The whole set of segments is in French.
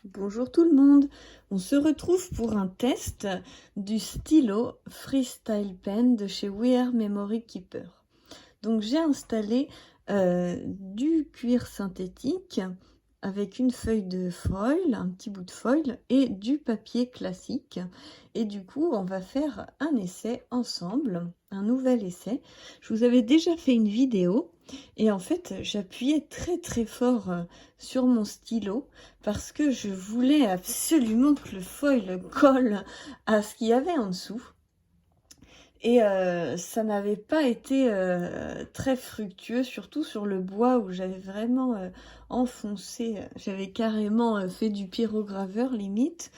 Bonjour tout le monde, on se retrouve pour un test du stylo Freestyle Pen de chez We Are Memory Keeper. Donc j'ai installé du cuir synthétique avec une feuille de foil, un petit bout de foil et du papier classique. Et du coup, on va faire un essai ensemble, un nouvel essai. Je vous avais déjà fait une vidéo et en fait, j'appuyais très fort sur mon stylo parce que je voulais absolument que le foil colle à ce qu'il y avait en dessous. Et ça n'avait pas été très fructueux, surtout sur le bois où j'avais vraiment enfoncé, j'avais carrément fait du pyrograveur limite.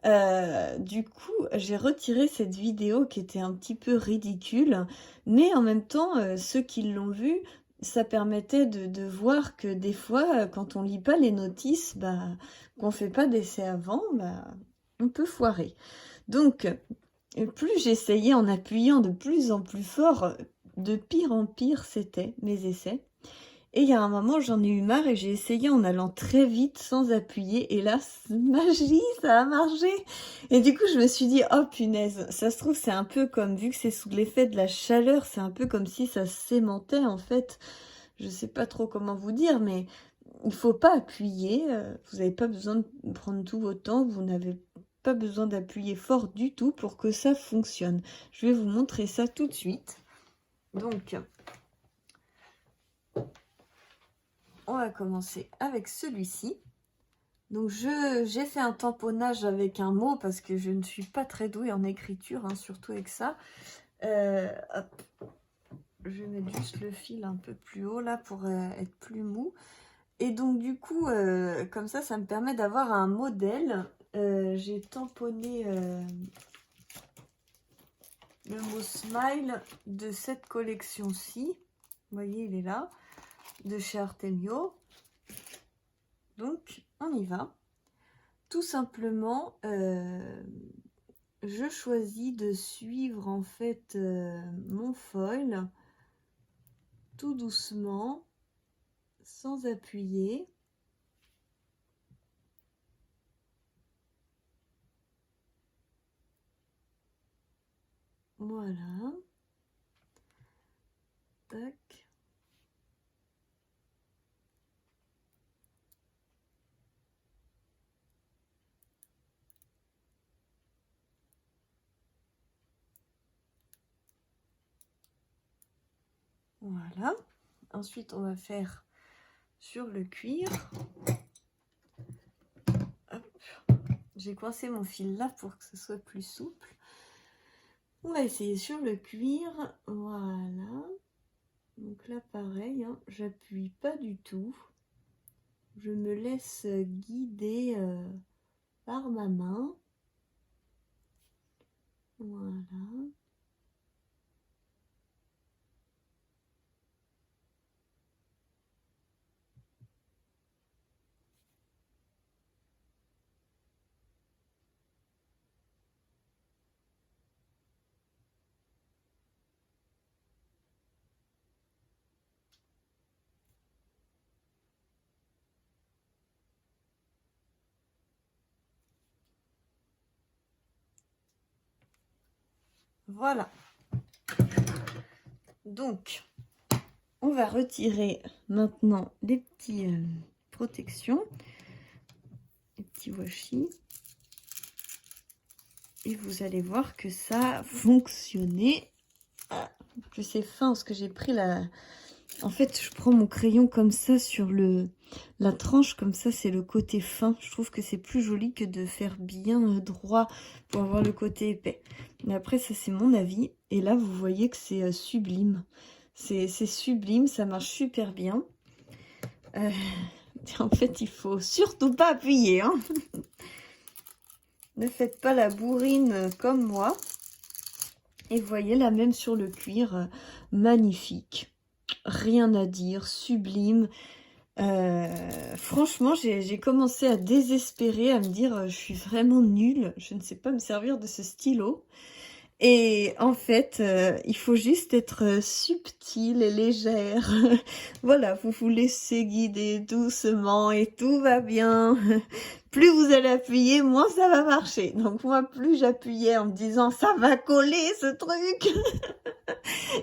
Du coup, j'ai retiré cette vidéo qui était un petit peu ridicule, mais en même temps, ceux qui l'ont vue, ça permettait de voir que des fois, quand on lit pas les notices, qu'on fait pas d'essai avant, on peut foirer. Donc, et plus j'essayais en appuyant de plus en plus fort, de pire en pire c'était mes essais. Et il y a un moment, j'en ai eu marre et j'ai essayé en allant très vite sans appuyer. Et là, magie, ça a marché. Et du coup, je me suis dit, oh punaise, ça se trouve, c'est un peu comme, vu que c'est sous l'effet de la chaleur, c'est un peu comme si ça s'aimantait en fait. Je sais pas trop comment vous dire, mais il faut pas appuyer. Vous n'avez pas besoin de prendre tout votre temps. Vous n'avez pas besoin d'appuyer fort du tout pour que ça fonctionne. Je vais vous montrer ça tout de suite. Donc, on va commencer avec celui-ci. Donc, j'ai fait un tamponnage avec un mot parce que je ne suis pas très douée en écriture, hein, surtout avec ça. Hop. Je vais mettre juste le fil un peu plus haut là pour être plus mou. Et donc, du coup, comme ça me permet d'avoir un modèle. J'ai tamponné le mot smile de cette collection-ci. Vous voyez, il est là, de chez Artemio. Donc, on y va. Tout simplement, je choisis de suivre en fait mon foil tout doucement, sans appuyer. Voilà. Tac. Voilà. Ensuite, on va faire sur le cuir. J'ai coincé mon fil là pour que ce soit plus souple. On va essayer sur le cuir. Voilà. Donc là, pareil, hein, j'appuie pas du tout. Je me laisse guider par ma main. Voilà. Voilà. Donc, on va retirer maintenant les petits protections, les petits washi. Et vous allez voir que ça a fonctionné. Que c'est fin parce que j'ai pris la... En fait, je prends mon crayon comme ça sur la tranche, comme ça, c'est le côté fin. Je trouve que c'est plus joli que de faire bien droit pour avoir le côté épais. Mais après, ça, c'est mon avis. Et là, vous voyez que c'est sublime. C'est sublime, ça marche super bien. En fait, il faut surtout pas appuyer, hein. Ne faites pas la bourrine comme moi. Et vous voyez, là, même sur le cuir, magnifique. Rien à dire, sublime. Franchement, j'ai commencé à désespérer, à me dire je suis vraiment nulle, je ne sais pas me servir de ce stylo. Et en fait, il faut juste être subtile et légère. Voilà, vous vous laissez guider doucement et tout va bien. plus vous allez appuyer, moins ça va marcher. Donc moi, plus j'appuyais en me disant ça va coller ce truc.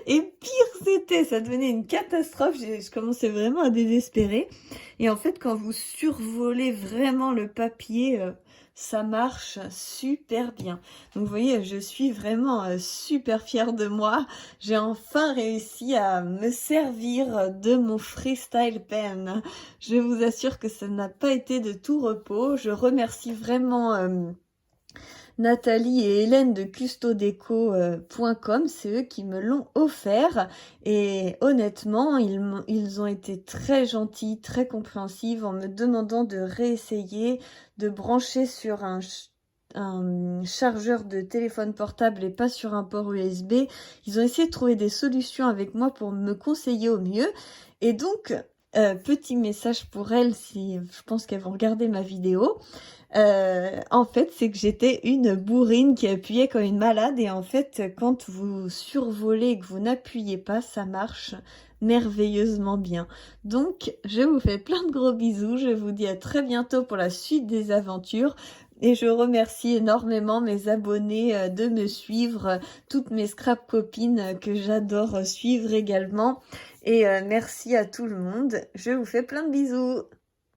Et pire c'était, ça devenait une catastrophe. Je commençais vraiment à désespérer. Et en fait, quand vous survolez vraiment le papier, ça marche super bien. Donc vous voyez, je suis vraiment super fière de moi. J'ai enfin réussi à me servir de mon freestyle pen. Je vous assure que ça n'a pas été de tout repos. Je remercie vraiment Nathalie et Hélène de custodeco.com, c'est eux qui me l'ont offert et honnêtement, ils ont été très gentils, très compréhensifs en me demandant de réessayer, de brancher sur un chargeur de téléphone portable et pas sur un port USB. Ils ont essayé de trouver des solutions avec moi pour me conseiller au mieux. Et donc, petit message pour elles, si je pense qu'elles vont regarder ma vidéo. En fait, c'est que j'étais une bourrine qui appuyait comme une malade et en fait, quand vous survolez et que vous n'appuyez pas, ça marche merveilleusement bien. Donc, je vous fais plein de gros bisous. Je vous dis à très bientôt pour la suite des aventures. Et je remercie énormément mes abonnés de me suivre, toutes mes scrap copines que j'adore suivre également. Et merci à tout le monde. Je vous fais plein de bisous.